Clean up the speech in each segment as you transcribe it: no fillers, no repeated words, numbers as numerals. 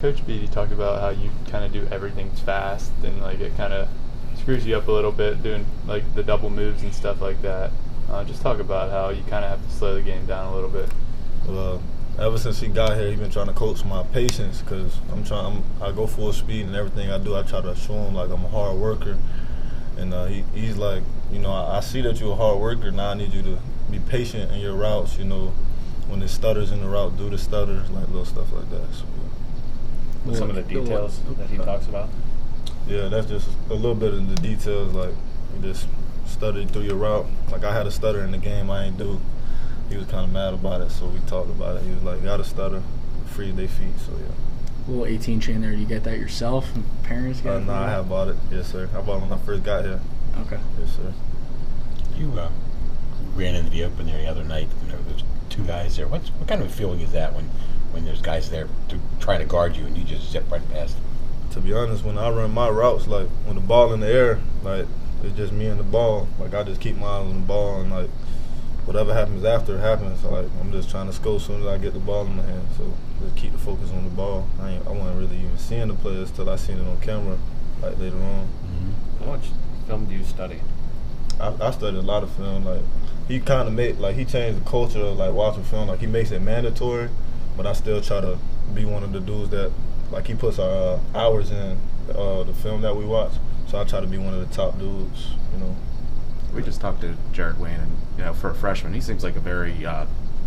Coach Beatty talked about how you kind of do everything fast and like it kind of screws you up a little bit doing like the double moves and stuff like that. Just talk about how you kind of have to slow the game down a little bit. Well, ever since he got here, he's been trying to coach my patience because I go full speed and everything I do, I try to show him like I'm a hard worker. And he's like, I see that you're a hard worker. Now I need you to be patient in your routes. When there's stutters in the route, do the stutters, like little stuff like that. So, some of the details that he talks about? Yeah, that's just a little bit of the details, like you just stuttered through your route. Like I had a stutter in the game I ain't do. He was kind of mad about it, so we talked about it. He was like, got a stutter, free their feet, so yeah. Little 18 chain there, you get that yourself? Parents got it? No, I have bought it, yes sir. I bought it when I first got here. Okay. Yes sir. You ran into the open there the other night. There's two guys there. What kind of a feeling is that when there's guys there to try to guard you and you just zip right past them? To be honest, when I run my routes, like when the ball in the air, like it's just me and the ball. Like I just keep my eye on the ball and like whatever happens after it happens. So, like I'm just trying to score as soon as I get the ball in my hand. So just keep the focus on the ball. I wasn't really even seeing the players till I seen it on camera, like later on. Mm-hmm. How much film do you study? I studied a lot of film. Like he kind of he changed the culture of like watching film. Like he makes it mandatory, but I still try to be one of the dudes that like he puts our hours in the film that we watch. So I try to be one of the top dudes. We just talked to Jacques-Louis, and for a freshman, he seems like a very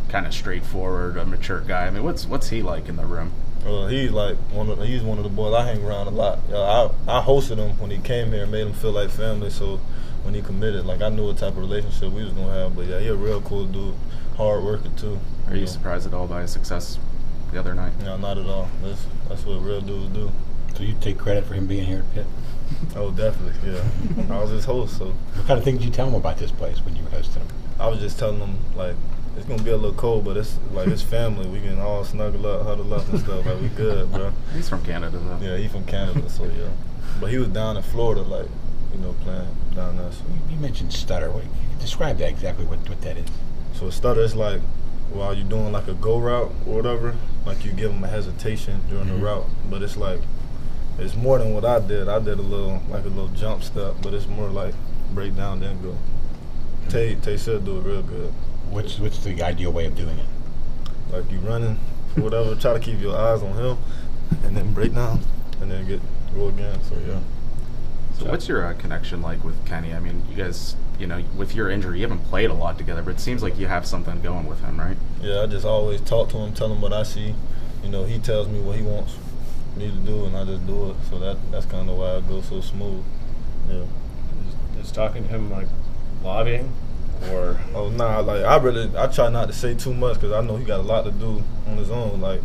kind of straightforward, mature guy. I mean, what's he like in the room? He's like he's one of the boys I hang around a lot. I hosted him when he came here and made him feel like family. So when he committed, like I knew what type of relationship we was gonna have. But yeah, he a real cool dude, hard worker too. Are you surprised at all by his success the other night? No, not at all. That's what real dudes do. So you take credit for him being here at Pitt? Oh, definitely, yeah. I was his host, so. What kind of things did you tell him about this place when you were hosting him? I was just telling him, like, it's going to be a little cold, but it's family. We can all snuggle up, huddle up and stuff. Like, we good, bro. He's from Canada, though. Yeah, he's from Canada, so yeah. But he was down in Florida, like, playing down there. So. You mentioned stutter. Describe that exactly, what that is. So a stutter is like, while you're doing like a go route or whatever, like you give them a hesitation during the route. But it's like, it's more than what I did. I did a little jump step, but it's more like break down then go. Tay should do it real good. What's the ideal way of doing it? Like you running, whatever. Try to keep your eyes on him, and then break down, and then go again. So yeah. So what's your connection like with Kenny? I mean, you guys, with your injury, you haven't played a lot together, but it seems like you have something going with him, right? Yeah, I just always talk to him, tell him what I see. He tells me what he wants me to do, and I just do it. So that's kind of why I go so smooth. Yeah. Is talking to him like lobbying, or? Oh nah, like I try not to say too much because I know he got a lot to do on his own. Like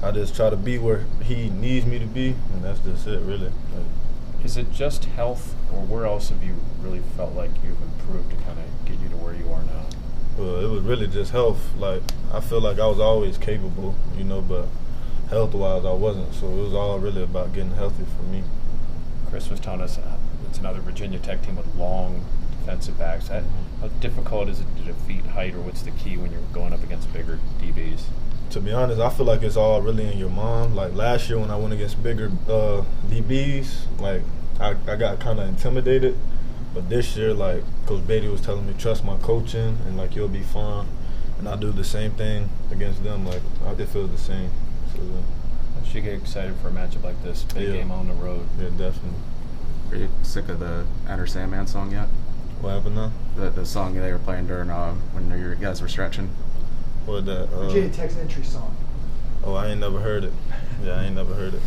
I just try to be where he needs me to be, and that's just it, really. Is it just health, or where else have you really felt like you've improved to kind of get you to where you are now? Well, it was really just health. Like I feel like I was always capable, but health-wise I wasn't. So it was all really about getting healthy for me. Chris was telling us it's another Virginia Tech team with long defensive backs. How difficult is it to defeat height, or what's the key when you're going up against bigger DBs? To be honest, I feel like it's all really in your mind. Like last year when I went against bigger DBs, like I got kind of intimidated. But this year, like Coach Beatty was telling me, trust my coaching and like you'll be fine. And I do the same thing against them. Like it feels the same. So, I should get excited for a matchup like this. Big game on the road. Yeah, definitely. Are you sick of the Enter Sandman song yet? What happened now? The song they were playing during when you guys were stretching. What that? Virginia Tech's entry song. Oh, I ain't never heard it. Yeah, I ain't never heard it.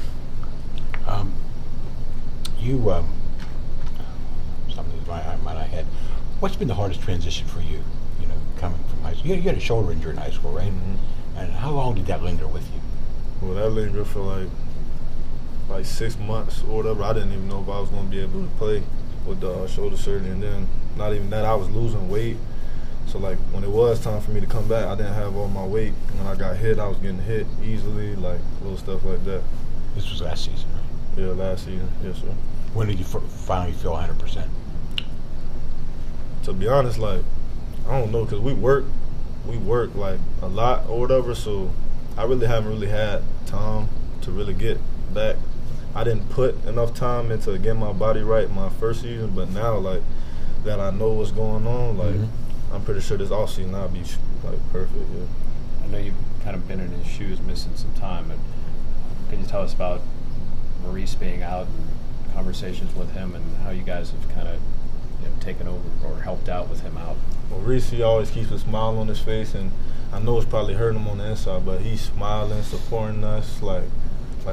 Something in my head. What's been the hardest transition for you? Coming from high school. You had a shoulder injury in high school, right? Mm-hmm. And how long did that linger with you? Well, that lingered for like 6 months or whatever. I didn't even know if I was going to be able to play with the shoulder surgery. And then not even that, I was losing weight. So like when it was time for me to come back, I didn't have all my weight. When I got hit, I was getting hit easily, like little stuff like that. This was last season, right? Yeah, last season. Yes, sir. When did you finally feel 100%? To be honest, like I don't know, cause we work like a lot or whatever. So I really haven't had time to to really get back. I didn't put enough time into getting my body right my first season, but now like that I know what's going on, like I'm pretty sure this off season I'll be like perfect. Yeah. I know you've kind of been in his shoes, missing some time, but can you tell us about Maurice being out and conversations with him and how you guys have kind of taken over or helped out with him out? Well, Reese, he always keeps a smile on his face, and I know it's probably hurting him on the inside, but he's smiling, supporting us like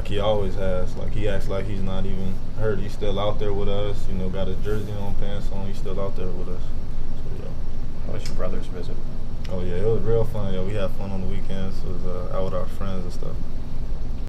he always has. Like he acts like he's not even hurt. He's still out there with us. Got his jersey on, pants on. He's still out there with us. So, yeah. How was your brother's visit? Oh yeah, it was real fun. Yeah, we had fun on the weekends. It was out with our friends and stuff.